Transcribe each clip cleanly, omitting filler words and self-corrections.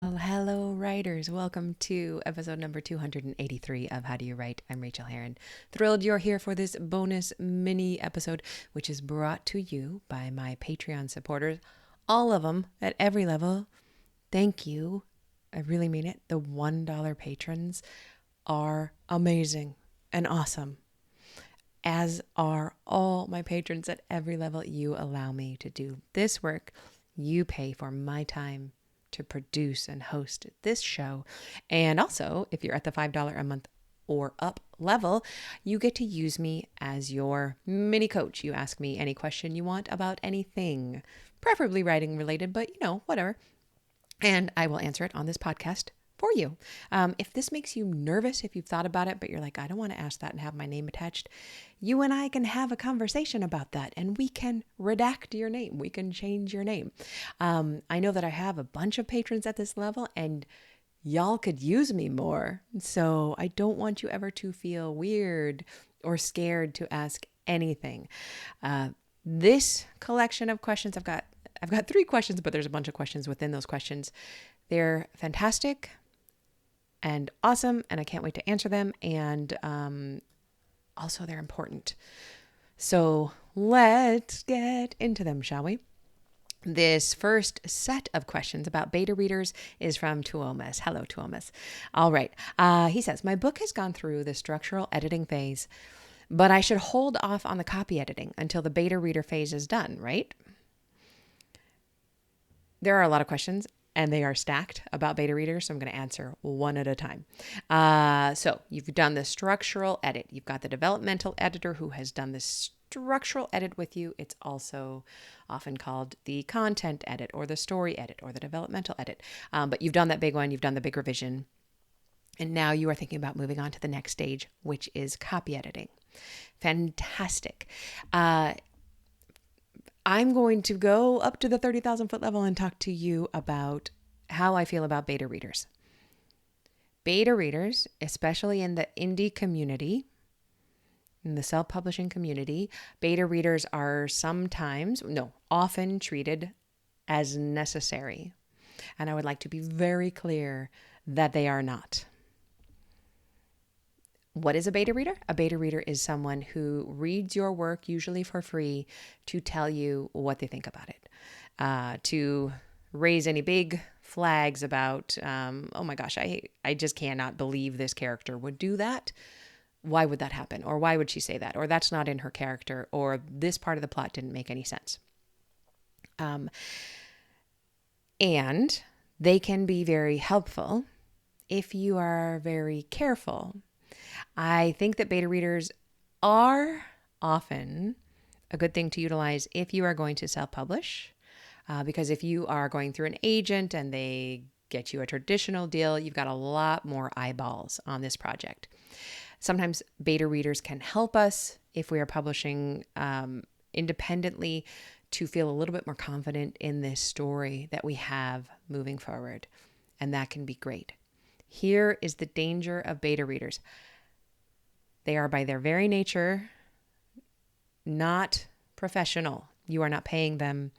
Well, hello, writers. Welcome to episode number 283 of How Do You Write? I'm Rachael Heron. Thrilled you're here for this bonus mini episode, which is brought to you by my Patreon supporters, all of them at every level. Thank you. I really mean it. The $1 patrons are amazing and awesome, as are all my patrons at every level. You allow me to do this work. You pay for my time to produce and host this show. And also, if you're at the $5 a month or up level, you get to use me as your mini coach. You ask me any question you want about anything, preferably writing related, but whatever. And I will answer it on this podcast for you. If this makes you nervous, if you've thought about it, but you're like, I don't want to ask that and have my name attached, you and I can have a conversation about that, and we can redact your name. We can change your name. I know that I have a bunch of patrons at this level, and y'all could use me more. So I don't want you ever to feel weird or scared to ask anything. This collection of questions, I've got 3 questions, but there's a bunch of questions within those questions. They're fantastic and awesome, and I can't wait to answer them. And also, they're important. So let's get into them, shall we? This first set of questions about beta readers is from Tuomas. Hello, Tuomas. All right. He says, my book has gone through the structural editing phase, but I should hold off on the copy editing until the beta reader phase is done, right? There are a lot of questions, and they are stacked about beta readers, so I'm going to answer one at a time. So you've done the structural edit. You've got the developmental editor who has done the structural edit with you. It's also often called the content edit or the story edit or the developmental edit. But you've done that big one. You've done the big revision. And now you are thinking about moving on to the next stage, which is copy editing. Fantastic. I'm going to go up to the 30,000 foot level and talk to you about how I feel about beta readers. Beta readers, especially in the indie community, in the self-publishing community, beta readers are often treated as necessary. And I would like to be very clear that they are not. What is a beta reader? A beta reader is someone who reads your work, usually for free, to tell you what they think about it, to raise any big flags about, oh my gosh, I just cannot believe this character would do that. Why would that happen? Or why would she say that? Or that's not in her character, or this part of the plot didn't make any sense. And they can be very helpful if you are very careful. I think that beta readers are often a good thing to utilize if you are going to self-publish, because if you are going through an agent and they get you a traditional deal, you've got a lot more eyeballs on this project. Sometimes beta readers can help us if we are publishing independently to feel a little bit more confident in this story that we have moving forward. And that can be great. Here is the danger of beta readers. They are by their very nature not professional. You are not paying them.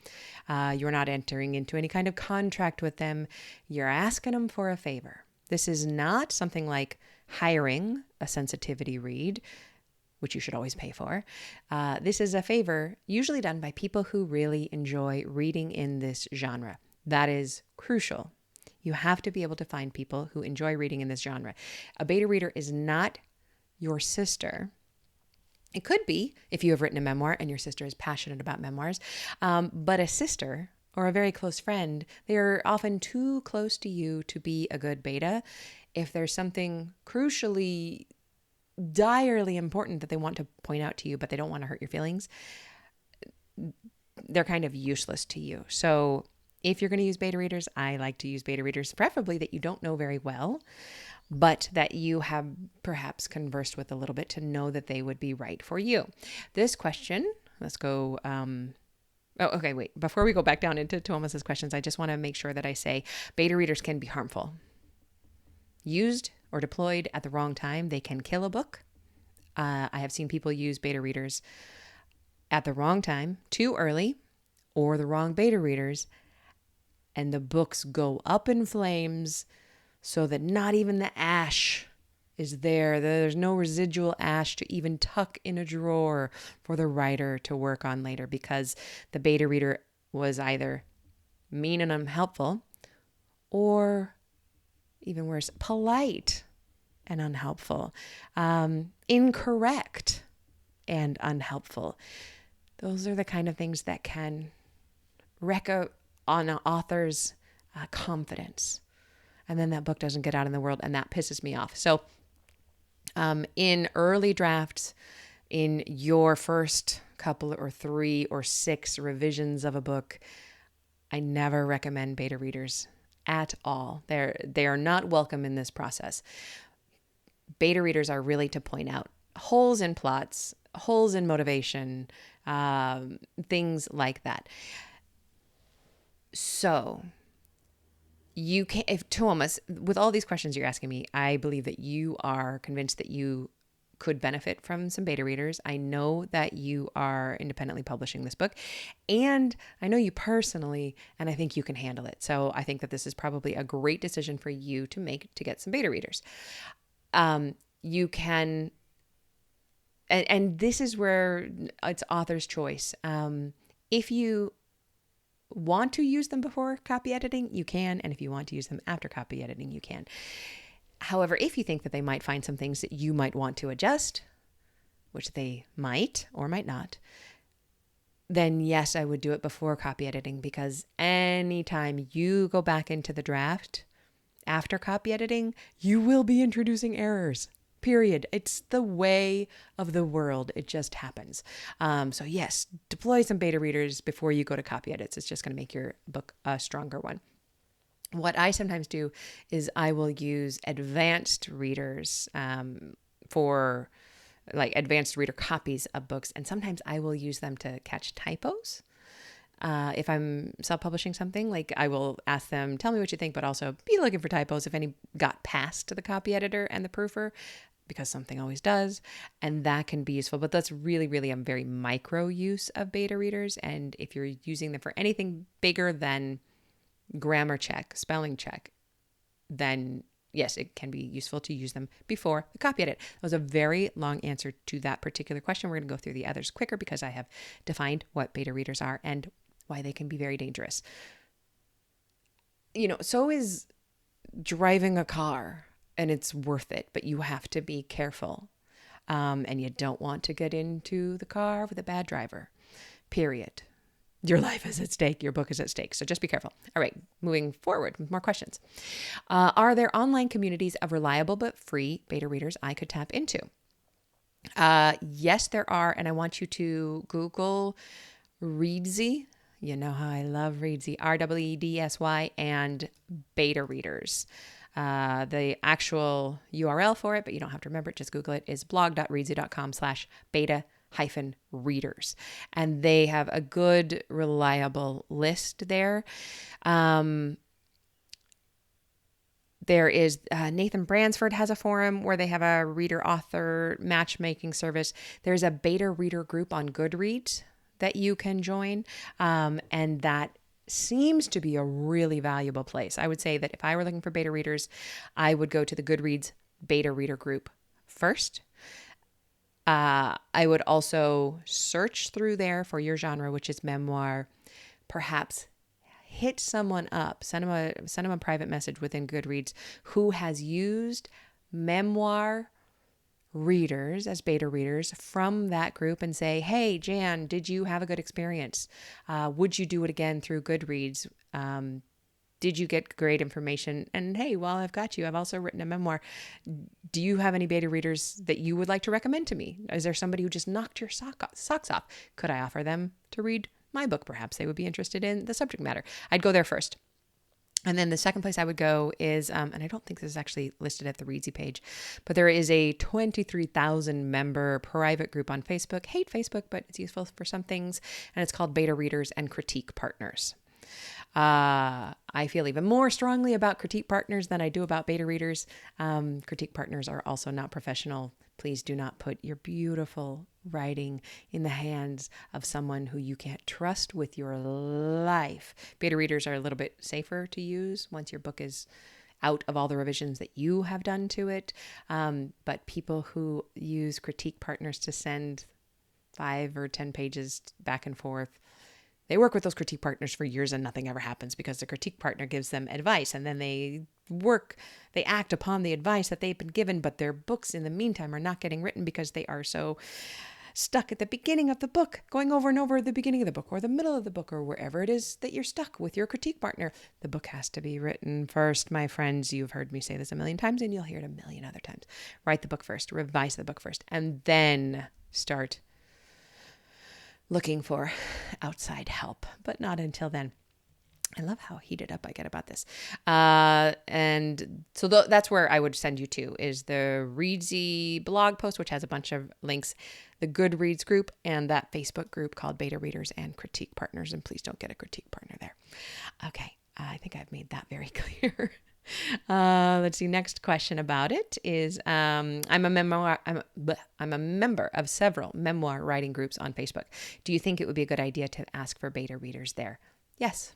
You're not entering into any kind of contract with them. You're asking them for a favor. This is not something like hiring a sensitivity read, which you should always pay for. This is a favor usually done by people who really enjoy reading in this genre. That is crucial. You have to be able to find people who enjoy reading in this genre. A beta reader is not your sister. It could be if you have written a memoir and your sister is passionate about memoirs, but a sister or a very close friend, they are often too close to you to be a good beta. If there's something crucially, direly important that they want to point out to you, but they don't want to hurt your feelings, they're kind of useless to you. So if you're going to use beta readers, I like to use beta readers, preferably that you don't know very well, but that you have perhaps conversed with a little bit to know that they would be right for you. This question, let's go. Wait. Before we go back down into Thomas's questions, I just want to make sure that I say beta readers can be harmful. Used or deployed at the wrong time, they can kill a book. I have seen people use beta readers at the wrong time, too early, or the wrong beta readers and the books go up in flames so that not even the ash is there. There's no residual ash to even tuck in a drawer for the writer to work on later, because the beta reader was either mean and unhelpful, or even worse, polite and unhelpful, incorrect and unhelpful. Those are the kind of things that can wreck on an author's confidence. And then that book doesn't get out in the world, and that pisses me off. So in early drafts, in your first couple or 3 or 6 revisions of a book, I never recommend beta readers at all. They are not welcome in this process. Beta readers are really to point out holes in plots, holes in motivation, things like that. So you can, if Thomas, with all these questions you're asking me, I believe that you are convinced that you could benefit from some beta readers. I know that you are independently publishing this book, and I know you personally, and I think you can handle it. So I think that this is probably a great decision for you to make, to get some beta readers. You can, and this is where it's author's choice. If you want to use them before copy editing, you can. And if you want to use them after copy editing, you can. However, if you think that they might find some things that you might want to adjust, which they might or might not, then yes, I would do it before copy editing, because anytime you go back into the draft after copy editing, you will be introducing errors. Period. It's the way of the world. It just happens. So yes, deploy some beta readers before you go to copy edits. It's just going to make your book a stronger one. What I sometimes do is I will use advanced readers for like advanced reader copies of books. And sometimes I will use them to catch typos. If I'm self-publishing something, like I will ask them, tell me what you think, but also be looking for typos if any got past the copy editor and the proofer, because something always does, and that can be useful. But that's really, really a very micro use of beta readers. And if you're using them for anything bigger than grammar check, spelling check, then yes, it can be useful to use them before the copy edit. That was a very long answer to that particular question. We're going to go through the others quicker because I have defined what beta readers are and why they can be very dangerous. You know, so is driving a car. And it's worth it, but you have to be careful. And you don't want to get into the car with a bad driver, period. Your life is at stake. Your book is at stake. So just be careful. All right, moving forward with more questions. Are there online communities of reliable but free beta readers I could tap into? Yes, there are. And I want you to Google Reedsy. You know how I love Reedsy, REEDSY, and beta readers. The actual URL for it, but you don't have to remember it, just Google it, is blog.reedsy.com/beta-readers. And they have a good, reliable list there. There is Nathan Bransford has a forum where they have a reader-author matchmaking service. There's a beta reader group on Goodreads that you can join, and that seems to be a really valuable place. I would say that if I were looking for beta readers, I would go to the Goodreads beta reader group first. I would also search through there for your genre, which is memoir. Perhaps hit someone up, send them a private message within Goodreads who has used memoir readers as beta readers from that group and say, hey, Jan, did you have a good experience? Would you do it again through Goodreads? Did you get great information? And hey, while I've got you, I've also written a memoir. Do you have any beta readers that you would like to recommend to me? Is there somebody who just knocked your socks off? Could I offer them to read my book? Perhaps they would be interested in the subject matter. I'd go there first. And then the second place I would go is, and I don't think this is actually listed at the Reedsy page, but there is a 23,000 member private group on Facebook. Hate Facebook, but it's useful for some things. And it's called Beta Readers and Critique Partners. I feel even more strongly about critique partners than I do about beta readers. Critique partners are also not professional. Please do not put your beautiful writing in the hands of someone who you can't trust with your life. Beta readers are a little bit safer to use once your book is out of all the revisions that you have done to it. But people who use critique partners to send 5 or 10 pages back and forth, they work with those critique partners for years and nothing ever happens because the critique partner gives them advice and then they act upon the advice that they've been given, but their books in the meantime are not getting written because they are so stuck at the beginning of the book, going over and over the beginning of the book or the middle of the book or wherever it is that you're stuck with your critique partner. The book has to be written first, my friends. You've heard me say this a million times and you'll hear it a million other times. Write the book first, revise the book first, and then start looking for outside help, but not until then. I love how heated up I get about this. And so that's where I would send you to, is the Readsy blog post, which has a bunch of links, the Goodreads group, and that Facebook group called Beta Readers and Critique Partners. And please don't get a critique partner there. Okay, I think I've made that very clear. Let's see. Next question about it is, I'm a member of several memoir writing groups on Facebook. Do you think it would be a good idea to ask for beta readers there? Yes,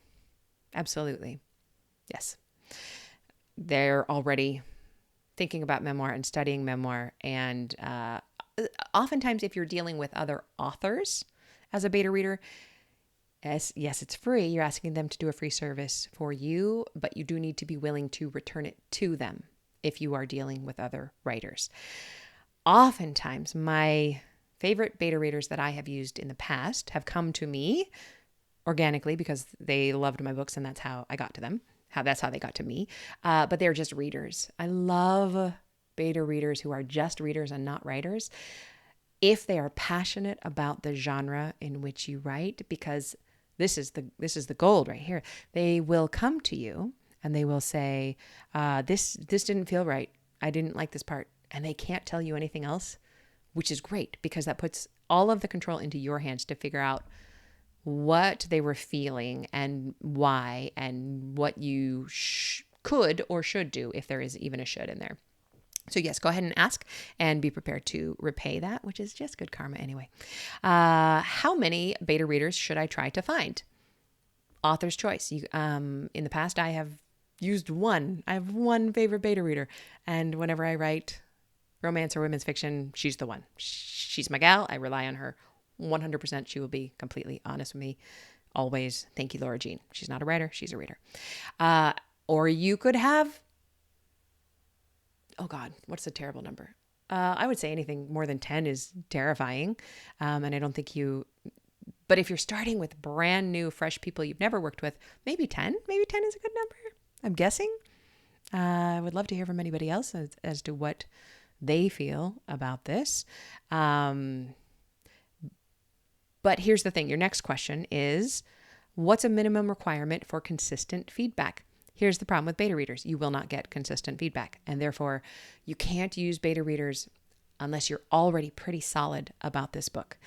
absolutely. Yes. They're already thinking about memoir and studying memoir. And oftentimes if you're dealing with other authors as a beta reader, yes, it's free. You're asking them to do a free service for you, but you do need to be willing to return it to them if you are dealing with other writers. Oftentimes, my favorite beta readers that I have used in the past have come to me organically because they loved my books and that's how I got to them. That's how they got to me. But they're just readers. I love beta readers who are just readers and not writers. If they are passionate about the genre in which you write, because this is the gold right here. They will come to you and they will say, this didn't feel right. I didn't like this part. And they can't tell you anything else, which is great because that puts all of the control into your hands to figure out what they were feeling and why and what you could or should do if there is even a should in there. So yes, go ahead and ask and be prepared to repay that, which is just good karma anyway. How many beta readers should I try to find? Author's choice. In the past, I have used one. I have one favorite beta reader. And whenever I write romance or women's fiction, she's the one. She's my gal. I rely on her 100%. She will be completely honest with me. Always. Thank you, Laura Jean. She's not a writer. She's a reader. Or you could have, oh God, what's a terrible number? I would say anything more than 10 is terrifying. And I don't think but if you're starting with brand new, fresh people you've never worked with, maybe 10 is a good number. I'm guessing. I would love to hear from anybody else as to what they feel about this. But here's the thing. Your next question is, what's a minimum requirement for consistent feedback? Here's the problem with beta readers. You will not get consistent feedback. And therefore, you can't use beta readers unless you're already pretty solid about this book.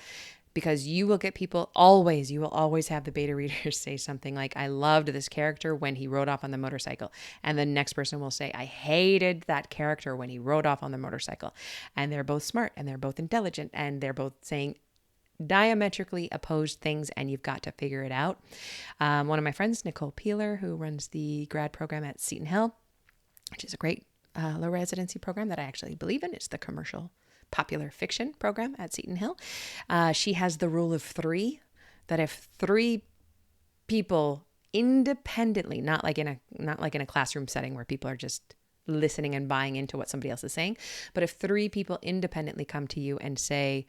Because you will get people you will always have the beta readers say something like, I loved this character when he rode off on the motorcycle. And the next person will say, I hated that character when he rode off on the motorcycle. And they're both smart and they're both intelligent and they're both saying diametrically opposed things, and you've got to figure it out. One of my friends, Nicole Peeler, who runs the grad program at Seton Hill, which is a great low residency program that I actually believe in. It's the commercial popular fiction program at Seton Hill. She has the rule of 3, that if 3 people independently, not like in a classroom setting where people are just listening and buying into what somebody else is saying, but if 3 people independently come to you and say,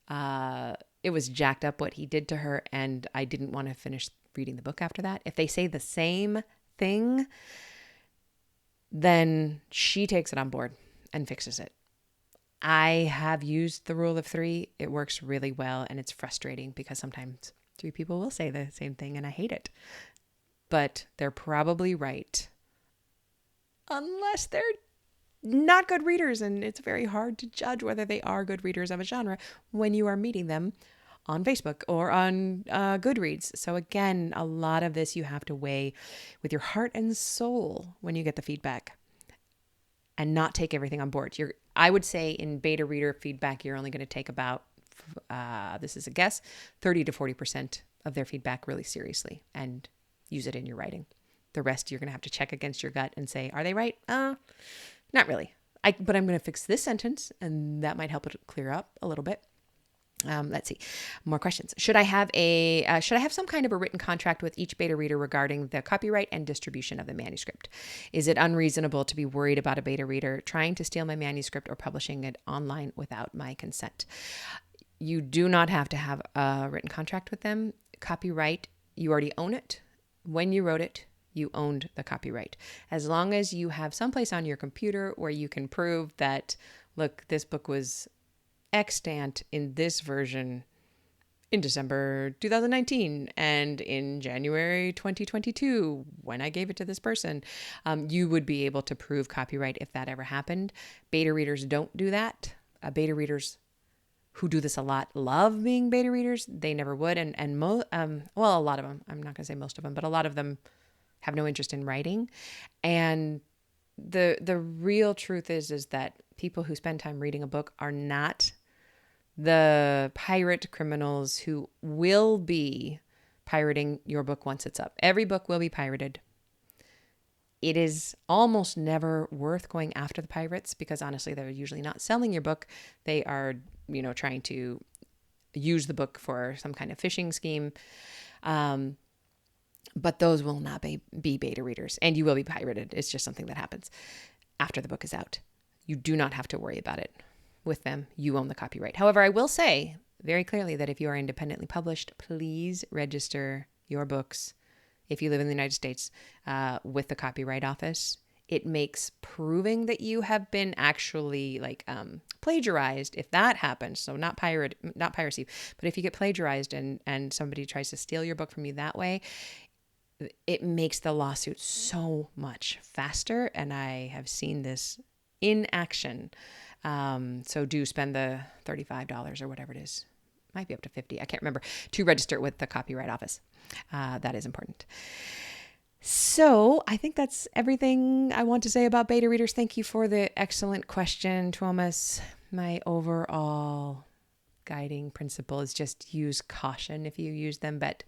it was jacked up what he did to her and I didn't want to finish reading the book after that. If they say the same thing, then she takes it on board and fixes it. I have used the rule of 3. It works really well and it's frustrating because sometimes 3 people will say the same thing and I hate it. But they're probably right. Unless they're not good readers, and it's very hard to judge whether they are good readers of a genre when you are meeting them on Facebook or on Goodreads. So again, a lot of this you have to weigh with your heart and soul when you get the feedback and not take everything on board. I would say in beta reader feedback, you're only going to take about this is a guess, 30 to 40% of their feedback really seriously and use it in your writing. The rest you're going to have to check against your gut and say, are they right? Not really. But I'm going to fix this sentence, and that might help it clear up a little bit. Let's see. More questions. Should I have some kind of a written contract with each beta reader regarding the copyright and distribution of the manuscript? Is it unreasonable to be worried about a beta reader trying to steal my manuscript or publishing it online without my consent? You do not have to have a written contract with them. Copyright, you already own it. When you wrote it, you owned the copyright. As long as you have someplace on your computer where you can prove that, look, this book was extant in this version in December 2019 and in January 2022 when I gave it to this person, you would be able to prove copyright if that ever happened. Beta readers don't do that. Beta readers who do this a lot love being beta readers. They never would. A lot of them, I'm not going to say most of them, but a lot of them have no interest in writing. And the real truth is that people who spend time reading a book are not the pirate criminals who will be pirating your book once it's up. Every book will be pirated. It is almost never worth going after the pirates because honestly, they're usually not selling your book. They are, trying to use the book for some kind of phishing scheme. But those will not be beta readers, and you will be pirated. It's just something that happens after the book is out. You do not have to worry about it with them. You own the copyright. However, I will say very clearly that if you are independently published, please register your books, if you live in the United States, with the Copyright Office. It makes proving that you have been actually plagiarized, if that happens, so not piracy, but if you get plagiarized and somebody tries to steal your book from you that way, it makes the lawsuit so much faster. And I have seen this in action. So do spend the $35 or whatever it is. Might be up to $50. I can't remember, to register with the Copyright Office. That is important. So I think that's everything I want to say about beta readers. Thank you for the excellent question, Thomas. My overall guiding principle is just use caution if you use them, but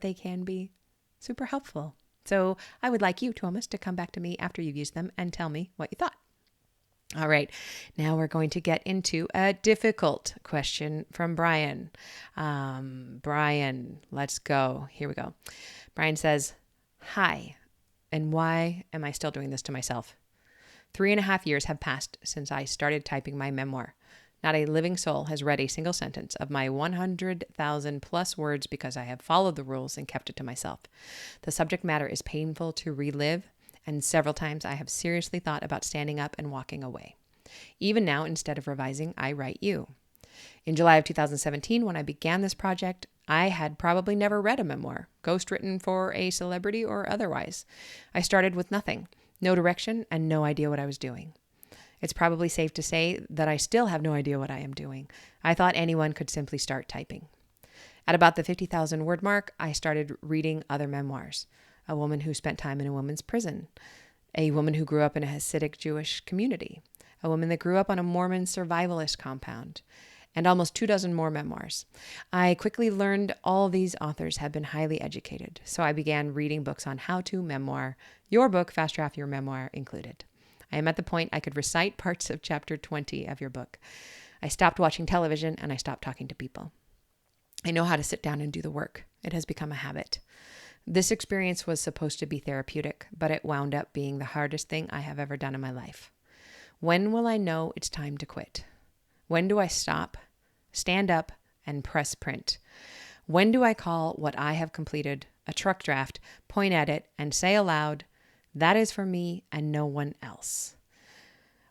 they can be super helpful. So I would like you, Thomas, to come back to me after you've used them and tell me what you thought. All right, now we're going to get into a difficult question from Brian. Brian, let's go. Here we go. Brian says, "Hi, and why am I still doing this to myself? 3.5 years have passed since I started typing my memoir. Not a living soul has read a single sentence of my 100,000 plus words because I have followed the rules and kept it to myself. The subject matter is painful to relive, and several times I have seriously thought about standing up and walking away. Even now, instead of revising, I write you. In July of 2017, when I began this project, I had probably never read a memoir, ghostwritten for a celebrity or otherwise. I started with nothing, no direction, and no idea what I was doing. It's probably safe to say that I still have no idea what I am doing. I thought anyone could simply start typing. At about the 50,000 word mark, I started reading other memoirs. A woman who spent time in a women's prison. A woman who grew up in a Hasidic Jewish community. A woman that grew up on a Mormon survivalist compound. And almost 24 more memoirs. I quickly learned all these authors had been highly educated, so I began reading books on how to memoir, your book, Fast Draft Your Memoir, included. I am at the point I could recite parts of chapter 20 of your book. I stopped watching television and I stopped talking to people. I know how to sit down and do the work. It has become a habit. This experience was supposed to be therapeutic, but it wound up being the hardest thing I have ever done in my life. When will I know it's time to quit? When do I stop, stand up, and press print? When do I call what I have completed a truck draft, point at it, and say aloud, that is for me and no one else?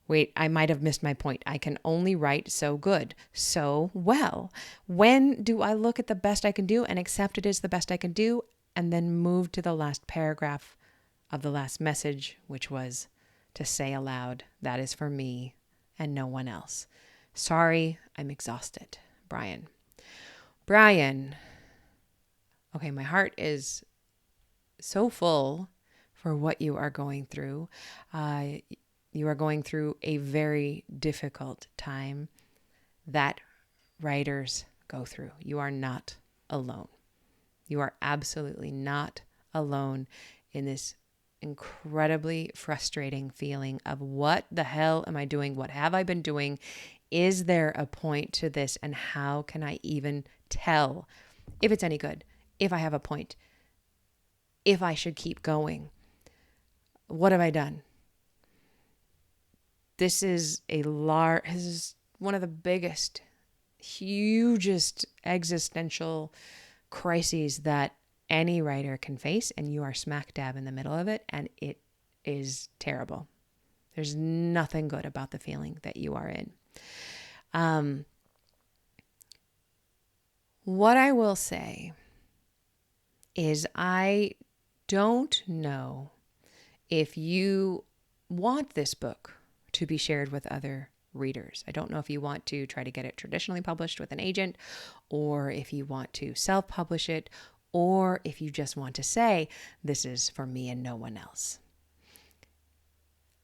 Wait, I might have missed my point. I can only write so good, so well. When do I look at the best I can do and accept it is the best I can do, and then move to the last paragraph of the last message, which was to say aloud, that is for me and no one else? Sorry, I'm exhausted. Brian. Okay, my heart is so full for what you are going through. You are going through a very difficult time that writers go through. You are not alone. You are absolutely not alone in this incredibly frustrating feeling of what the hell am I doing? What have I been doing? Is there a point to this? And how can I even tell if it's any good? If I have a point? If I should keep going? What have I done? This is one of the biggest, hugest existential crises that any writer can face, and you are smack dab in the middle of it, and it is terrible. There's nothing good about the feeling that you are in. What I will say is I don't know if you want this book to be shared with other readers. I don't know if you want to try to get it traditionally published with an agent, or if you want to self-publish it, or if you just want to say, this is for me and no one else.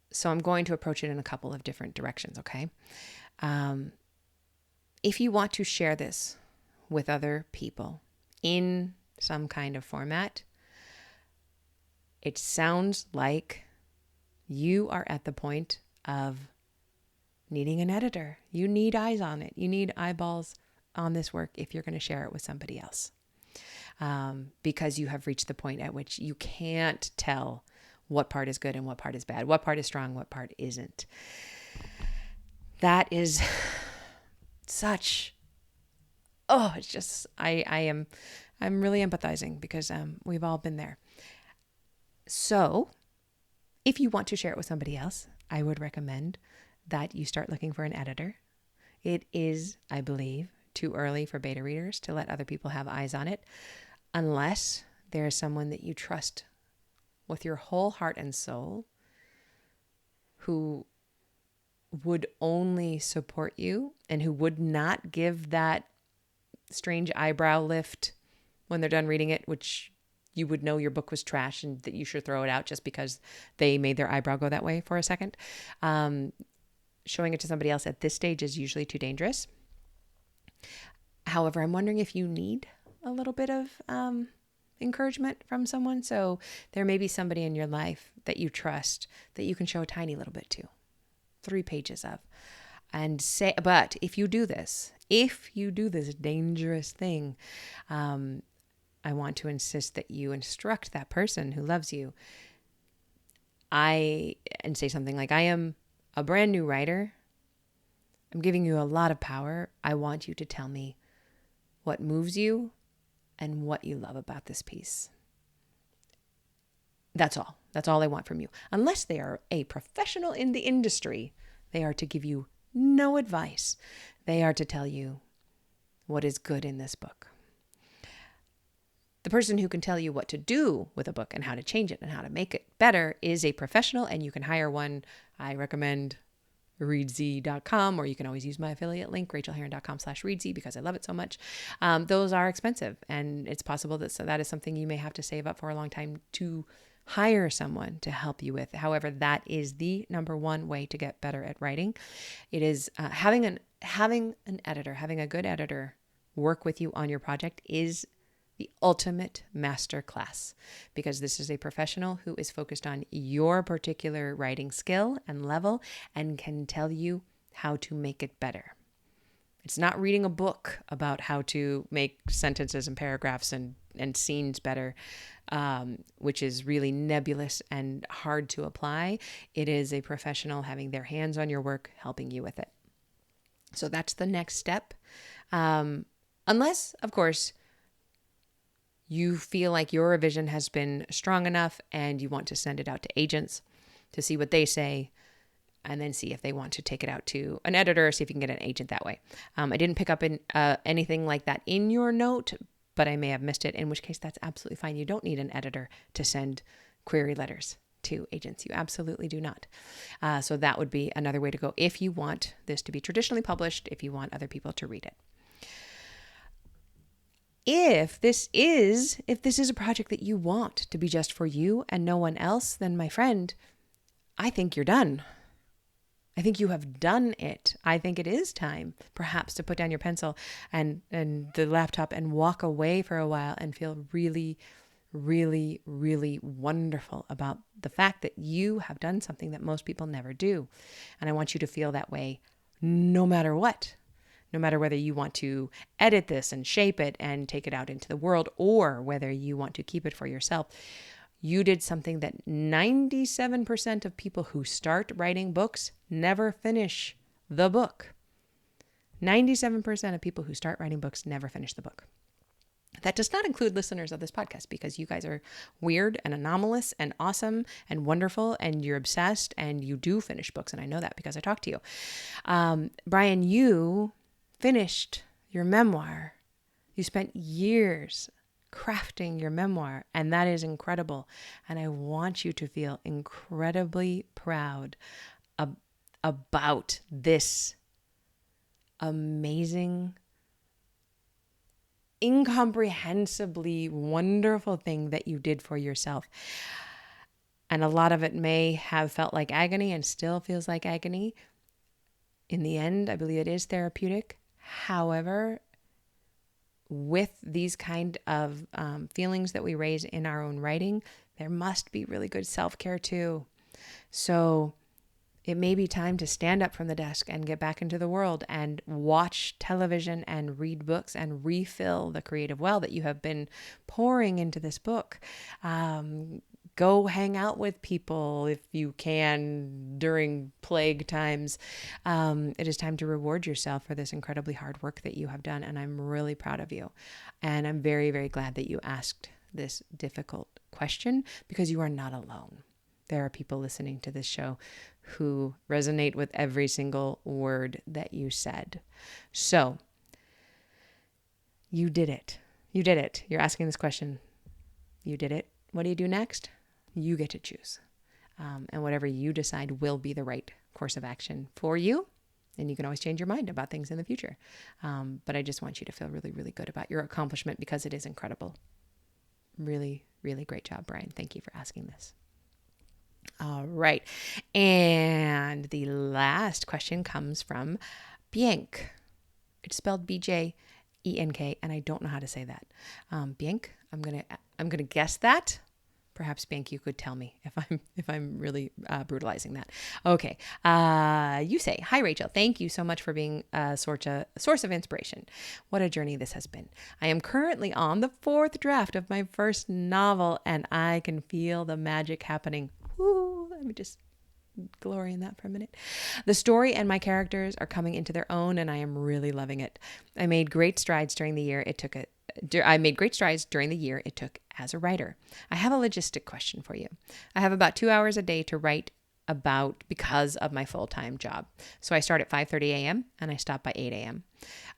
So I'm going to approach it in a couple of different directions, okay? If you want to share this with other people in some kind of format, it sounds like you are at the point of needing an editor. You need eyes on it. You need eyeballs on this work if you're going to share it with somebody else. Because you have reached the point at which you can't tell what part is good and what part is bad, what part is strong, what part isn't. That is such, it's just, I'm really empathizing because we've all been there. So if you want to share it with somebody else, I would recommend that you start looking for an editor. It is, I believe, too early for beta readers to let other people have eyes on it, unless there is someone that you trust with your whole heart and soul, who would only support you and who would not give that strange eyebrow lift when they're done reading it, which you would know your book was trash and that you should throw it out just because they made their eyebrow go that way for a second. Showing it to somebody else at this stage is usually too dangerous. However, I'm wondering if you need a little bit of encouragement from someone. So there may be somebody in your life that you trust that you can show a tiny little bit to, 3 pages of, and say, but if you do this dangerous thing, I want to insist that you instruct that person who loves you. And say something like, I am a brand new writer. I'm giving you a lot of power. I want you to tell me what moves you and what you love about this piece. That's all. That's all I want from you. Unless they are a professional in the industry, they are to give you no advice. They are to tell you what is good in this book. The person who can tell you what to do with a book and how to change it and how to make it better is a professional, and you can hire one. I recommend readz.com, or you can always use my affiliate link, rachaelheron.com/readz, because I love it so much. Those are expensive, and it's possible that is something you may have to save up for a long time to hire someone to help you with. However, that is the number one way to get better at writing. It is having an editor, having a good editor work with you on your project is the ultimate master class, because this is a professional who is focused on your particular writing skill and level and can tell you how to make it better. It's not reading a book about how to make sentences and paragraphs and scenes better, which is really nebulous and hard to apply. It is a professional having their hands on your work, helping you with it. So that's the next step. Unless, of course, you feel like your revision has been strong enough and you want to send it out to agents to see what they say, and then see if they want to take it out to an editor, see if you can get an agent that way. I didn't pick up anything like that in your note, but I may have missed it, in which case that's absolutely fine. You don't need an editor to send query letters to agents. You absolutely do not. So that would be another way to go if you want this to be traditionally published, if you want other people to read it. If this is a project that you want to be just for you and no one else, then my friend, I think you're done. I think you have done it. I think it is time perhaps to put down your pencil and the laptop and walk away for a while and feel really, really, really wonderful about the fact that you have done something that most people never do. And I want you to feel that way no matter what. No matter whether you want to edit this and shape it and take it out into the world, or whether you want to keep it for yourself. You did something that 97% of people who start writing books never finish the book. 97% of people who start writing books never finish the book. That does not include listeners of this podcast, because you guys are weird and anomalous and awesome and wonderful, and you're obsessed, and you do finish books. And I know that because I talked to you. Brian, you finished your memoir. You spent years crafting your memoir, and that is incredible. And I want you to feel incredibly proud about this amazing, incomprehensibly wonderful thing that you did for yourself. And a lot of it may have felt like agony and still feels like agony. In the end, I believe it is therapeutic. However, with these kind of feelings that we raise in our own writing, there must be really good self-care too. So it may be time to stand up from the desk and get back into the world and watch television and read books and refill the creative well that you have been pouring into this book. Go hang out with people if you can during plague times. It is time to reward yourself for this incredibly hard work that you have done. And I'm really proud of you. And I'm very, very glad that you asked this difficult question, because you are not alone. There are people listening to this show who resonate with every single word that you said. So you did it. You did it. You're asking this question. You did it. What do you do next? You get to choose. And whatever you decide will be the right course of action for you. And you can always change your mind about things in the future. But I just want you to feel really, really good about your accomplishment, because it is incredible. Really, really great job, Brian. Thank you for asking this. All right. And the last question comes from Bianc. It's spelled B-J-E-N-K, and I don't know how to say that. Bianc, I'm gonna guess that. Perhaps, Bianc, you could tell me if I'm really brutalizing that. Okay. You say, "Hi, Rachel. Thank you so much for being a source of inspiration. What a journey this has been. I am currently on the 4th draft of my first novel, and I can feel the magic happening." Woo, let me just glory in that for a minute. The story and my characters are coming into their own, and I am really loving it. I made great strides during the year it took as a writer. I have a logistic question for you. I have about 2 hours a day to write about because of my full-time job. So I start at 5:30 a.m. and I stop by 8 a.m.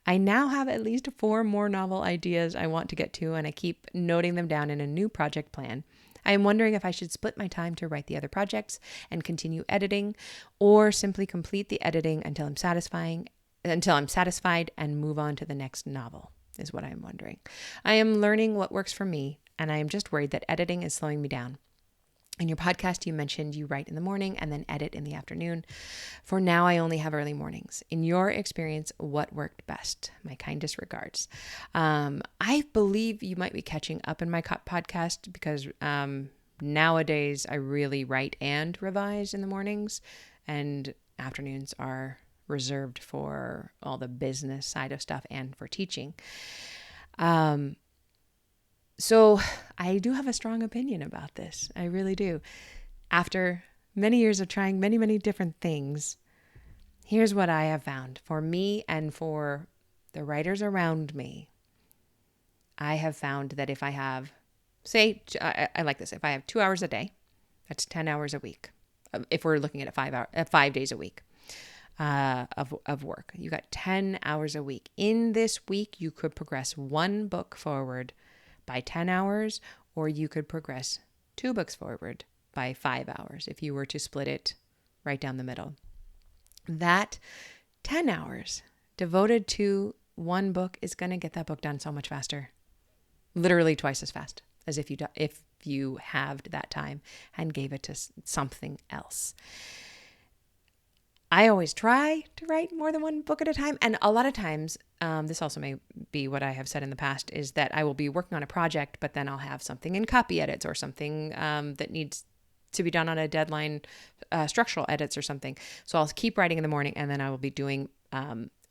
I now have at least 4 more novel ideas I want to get to, and I keep noting them down in a new project plan. I am wondering if I should split my time to write the other projects and continue editing, or simply complete the editing until I'm satisfied and move on to the next novel, is what I'm wondering. I am learning what works for me, and I am just worried that editing is slowing me down. In your podcast, you mentioned you write in the morning and then edit in the afternoon. For now, I only have early mornings. In your experience, what worked best? My kindest regards. I believe you might be catching up in my podcast, because nowadays I really write and revise in the mornings, and afternoons are reserved for all the business side of stuff and for teaching. So I do have a strong opinion about this. I really do. After many years of trying many, many different things, here's what I have found for me and for the writers around me. I have found that if I have, I like this. If I have 2 hours a day, that's 10 hours a week. If we're looking at 5 days a week of work, you got 10 hours a week. In this week, you could progress 1 book forward by 10 hours, or you could progress 2 books forward by 5 hours if you were to split it right down the middle. That 10 hours devoted to 1 book is going to get that book done so much faster, literally twice as fast as if you halved that time and gave it to something else. I always try to write more than one book at a time. And a lot of times, this also may be what I have said in the past, is that I will be working on a project, but then I'll have something in copy edits or something that needs to be done on a deadline, structural edits or something. So I'll keep writing in the morning, and then I will be doing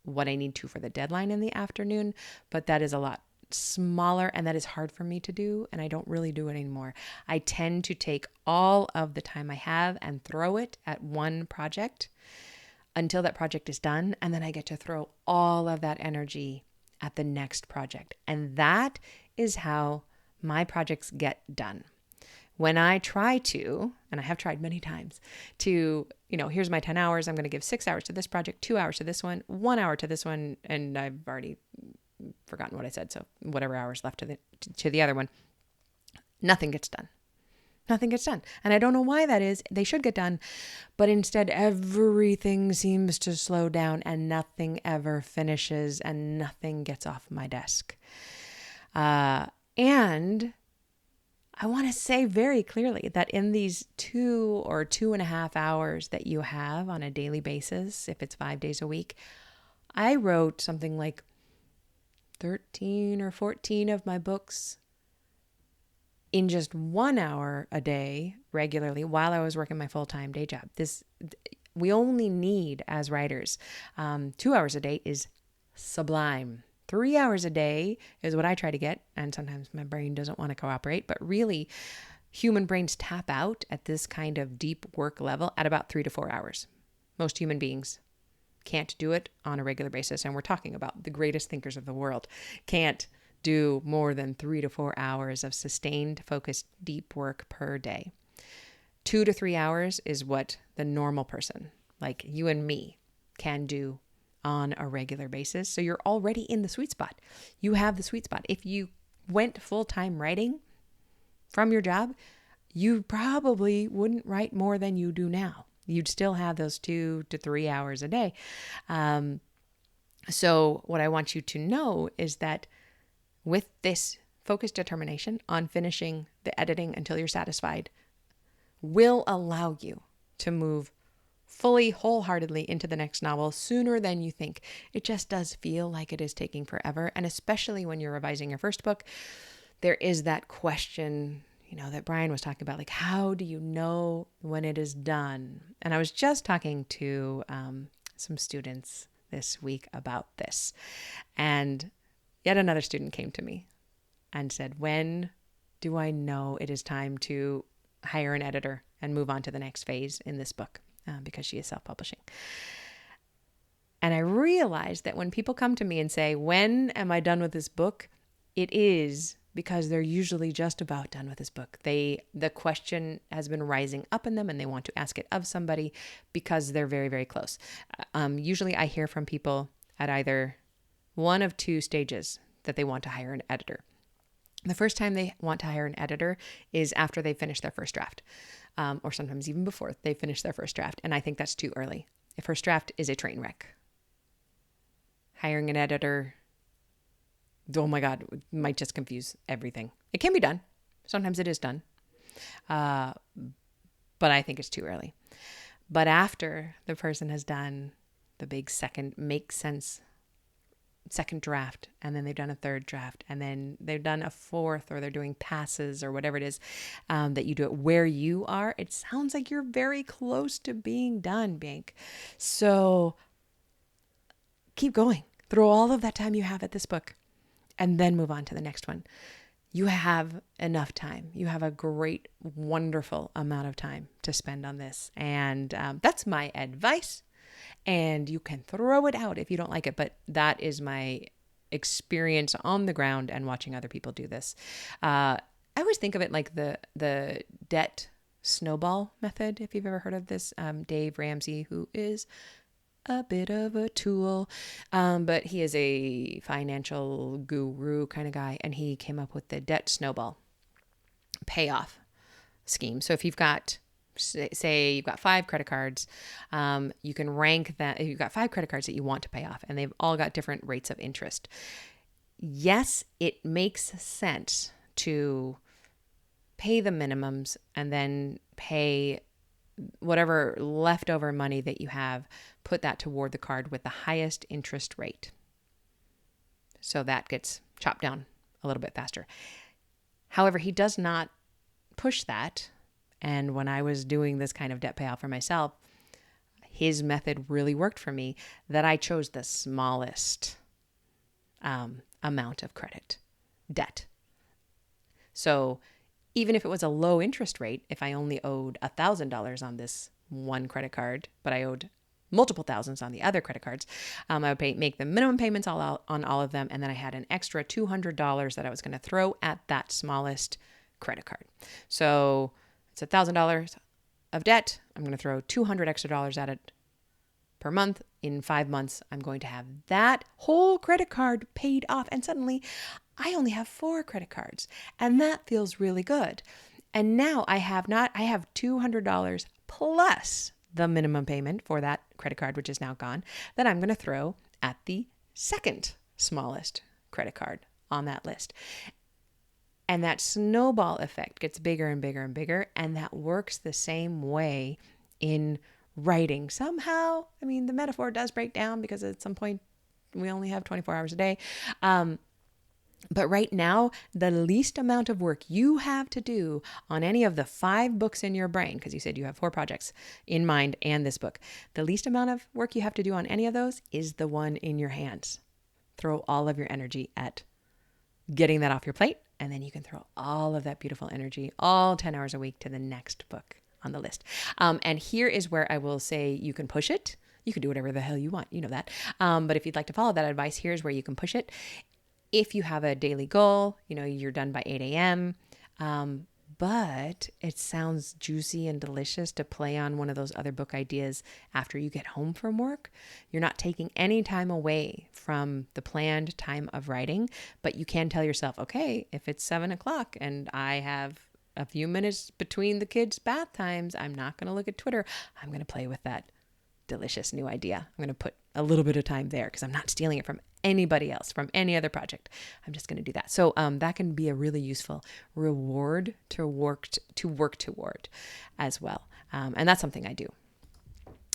what I need to for the deadline in the afternoon. But that is a lot smaller, and that is hard for me to do, and I don't really do it anymore. I tend to take all of the time I have and throw it at one project until that project is done, and then I get to throw all of that energy at the next project. And that is how my projects get done. When I try to, and I have tried many times, to, here's my 10 hours, I'm going to give 6 hours to this project, 2 hours to this one, 1 hour to this one, and I've already forgotten what I said, so whatever hours left to the other one, nothing gets done. Nothing gets done. And I don't know why that is. They should get done. But instead, everything seems to slow down and nothing ever finishes and nothing gets off my desk. And I want to say very clearly that in these 2 or 2.5 hours that you have on a daily basis, if it's 5 days a week, I wrote something like 13 or 14 of my books in just 1 hour a day regularly while I was working my full-time day job. We only need, as writers, 2 hours a day is sublime. 3 hours a day is what I try to get, and sometimes my brain doesn't want to cooperate, but really human brains tap out at this kind of deep work level at about 3 to 4 hours. Most human beings can't do it on a regular basis, and we're talking about the greatest thinkers of the world, can't do more than 3 to 4 hours of sustained, focused, deep work per day. 2 to 3 hours is what the normal person, like you and me, can do on a regular basis. So you're already in the sweet spot. You have the sweet spot. If you went full-time writing from your job, you probably wouldn't write more than you do now. You'd still have those 2 to 3 hours a day. So what I want you to know is that with this focused determination on finishing the editing until you're satisfied will allow you to move fully, wholeheartedly into the next novel sooner than you think. It just does feel like it is taking forever. And especially when you're revising your first book, there is that question, that Brian was talking about, like, how do you know when it is done? And I was just talking to some students this week about this. And yet another student came to me and said, when do I know it is time to hire an editor and move on to the next phase in this book? Because she is self-publishing. And I realized that when people come to me and say, when am I done with this book? It is because they're usually just about done with this book. The question has been rising up in them and they want to ask it of somebody because they're very, very close. Usually I hear from people at either one of two stages that they want to hire an editor. The first time they want to hire an editor is after they finish their first draft, or sometimes even before they finish their first draft. And I think that's too early. A first draft is a train wreck. Hiring an editor, oh my God, might just confuse everything. It can be done. Sometimes it is done. But I think it's too early. But after the person has done the big second draft, and then they've done a third draft, and then they've done a fourth, or they're doing passes or whatever it is that you do it where you are, it sounds like you're very close to being done, Bank. So keep going. Throw all of that time you have at this book and then move on to the next one. You have enough time. You have a great, wonderful amount of time to spend on this. And that's my advice. And you can throw it out if you don't like it, but that is my experience on the ground and watching other people do this. I always think of it like the debt snowball method, if you've ever heard of this. Dave Ramsey, who is a bit of a tool, but he is a financial guru kind of guy, and he came up with the debt snowball payoff scheme. So if you've got, say you've got 5 credit cards, you can rank that. You've got 5 credit cards that you want to pay off, and they've all got different rates of interest. Yes, it makes sense to pay the minimums and then pay whatever leftover money that you have, put that toward the card with the highest interest rate. So that gets chopped down a little bit faster. However, he does not push that. And when I was doing this kind of debt payoff for myself, his method really worked for me, that I chose the smallest amount of debt. So even if it was a low interest rate, if I only owed $1,000 on this one credit card, but I owed multiple thousands on the other credit cards, I would make the minimum payments on all of them. And then I had an extra $200 that I was going to throw at that smallest credit card. So it's $1,000 of debt. I'm going to throw $200 extra at it per month. In 5 months, I'm going to have that whole credit card paid off. And suddenly I only have 4 credit cards, and that feels really good. And now I have $200 plus the minimum payment for that credit card, which is now gone, that I'm going to throw at the second smallest credit card on that list. And that snowball effect gets bigger and bigger and bigger. And that works the same way in writing. Somehow, I mean, the metaphor does break down because at some point we only have 24 hours a day. But right now, the least amount of work you have to do on any of the 5 books in your brain, because you said you have 4 projects in mind and this book, the least amount of work you have to do on any of those is the one in your hands. Throw all of your energy at getting that off your plate, and then you can throw all of that beautiful energy, all 10 hours a week, to the next book on the list. And here is where I will say you can push it. You can do whatever the hell you want. You know that. But if you'd like to follow that advice, here's where you can push it. If you have a daily goal, you're done by 8 a.m., but it sounds juicy and delicious to play on one of those other book ideas after you get home from work. You're not taking any time away from the planned time of writing, but you can tell yourself, okay, if it's 7 o'clock and I have a few minutes between the kids' bath times, I'm not going to look at Twitter. I'm going to play with that delicious new idea. I'm going to put a little bit of time there because I'm not stealing it from anybody else, from any other project. I'm just going to do that. So that can be a really useful reward to work toward as well. And that's something I do.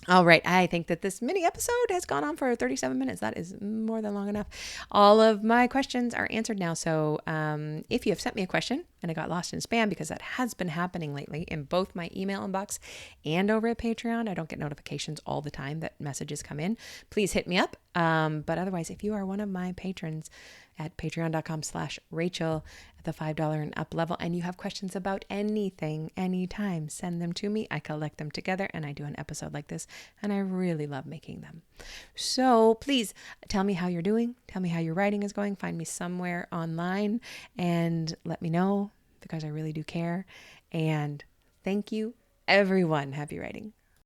All right. I think that this mini episode has gone on for 37 minutes. That is more than long enough. All of my questions are answered now. So if you have sent me a question and it got lost in spam, because that has been happening lately in both my email inbox and over at Patreon, I don't get notifications all the time that messages come in. Please hit me up. But otherwise, if you are one of my patrons at patreon.com/Rachael at the $5 and up level, and you have questions about anything, anytime, send them to me. I collect them together and I do an episode like this, and I really love making them. So please tell me how you're doing. Tell me how your writing is going. Find me somewhere online and let me know, because I really do care. And thank you, everyone. Happy writing.